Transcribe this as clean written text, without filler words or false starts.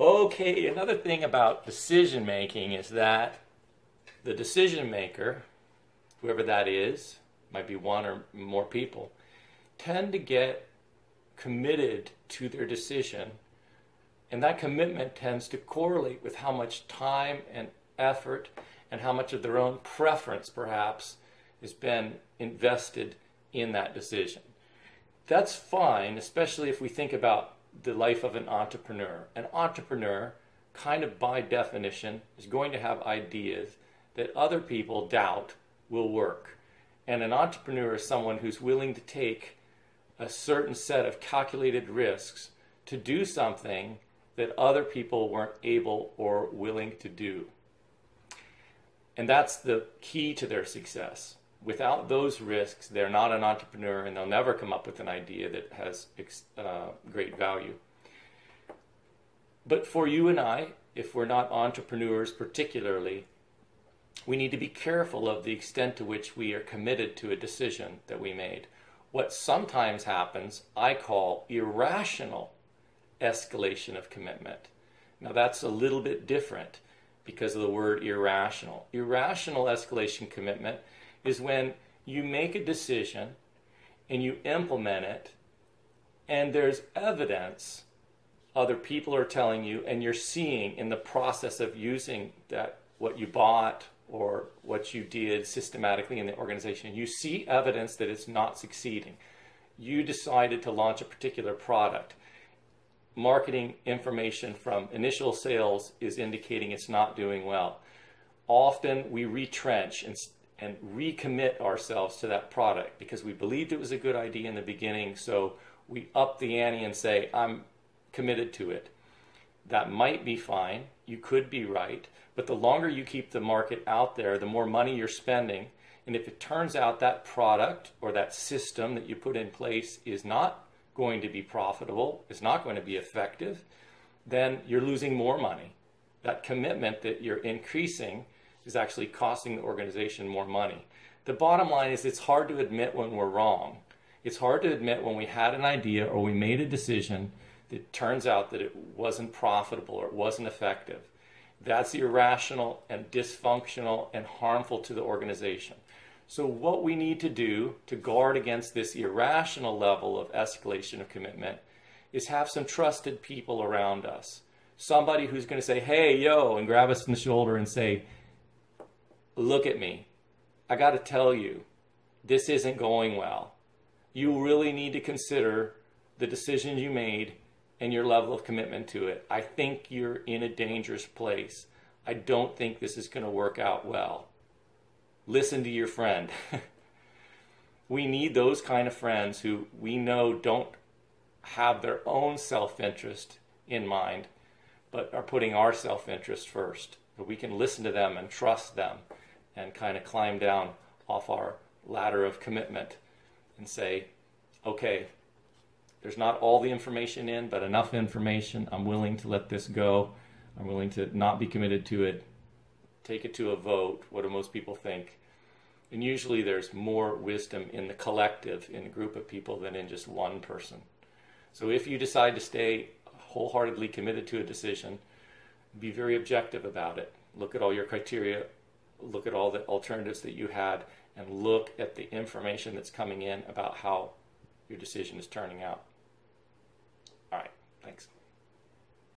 Okay, another thing about decision making is that the decision maker, whoever that is, might be one or more people, tend to get committed to their decision, and that commitment tends to correlate with how much time and effort and how much of their own preference perhaps has been invested in that decision. That's fine, especially if we think about the life of an entrepreneur. An entrepreneur, kind of by definition, is going to have ideas that other people doubt will work. And an entrepreneur is someone who's willing to take a certain set of calculated risks to do something that other people weren't able or willing to do. And that's the key to their success. Without those risks, they're not an entrepreneur, and they'll never come up with an idea that has great value. But for you and I, if we're not entrepreneurs particularly, we need to be careful of the extent to which we are committed to a decision that we made. What sometimes happens, I call irrational escalation of commitment. Now that's a little bit different because of the word irrational. Irrational escalation commitment is when you make a decision and you implement it, and there's evidence other people are telling you, and you're seeing in the process of using that, what you bought or what you did systematically in the organization, you see evidence that it's not succeeding. You decided to launch a particular product. Marketing information from initial sales is indicating it's not doing well. Often we retrench and recommit ourselves to that product because we believed it was a good idea in the beginning, so we up the ante and say, I'm committed to it. That might be fine, you could be right, but the longer you keep the market out there, the more money you're spending, and if it turns out that product or that system that you put in place is not going to be profitable, is not going to be effective, then you're losing more money. That commitment that you're increasing is actually costing the organization more money. The bottom line is it's hard to admit when we're wrong. It's hard to admit when we had an idea or we made a decision that turns out that it wasn't profitable or it wasn't effective. That's irrational and dysfunctional and harmful to the organization. So what we need to do to guard against this irrational level of escalation of commitment is have some trusted people around us. Somebody who's going to say, hey, yo, and grab us in the shoulder and say, look at me. I got to tell you, this isn't going well. You really need to consider the decision you made and your level of commitment to it. I think you're in a dangerous place. I don't think this is going to work out well. Listen to your friend. We need those kind of friends who we know don't have their own self-interest in mind, but are putting our self-interest first. But we can listen to them and trust them and kind of climb down off our ladder of commitment and say, okay, there's not all the information in, but enough information. I'm willing to let this go. I'm willing to not be committed to it. Take it to a vote. What do most people think? And usually there's more wisdom in the collective, in a group of people, than in just one person. So if you decide to stay wholeheartedly committed to a decision, be very objective about it. Look at all your criteria. Look at all the alternatives that you had, and look at the information that's coming in about how your decision is turning out. All right, thanks.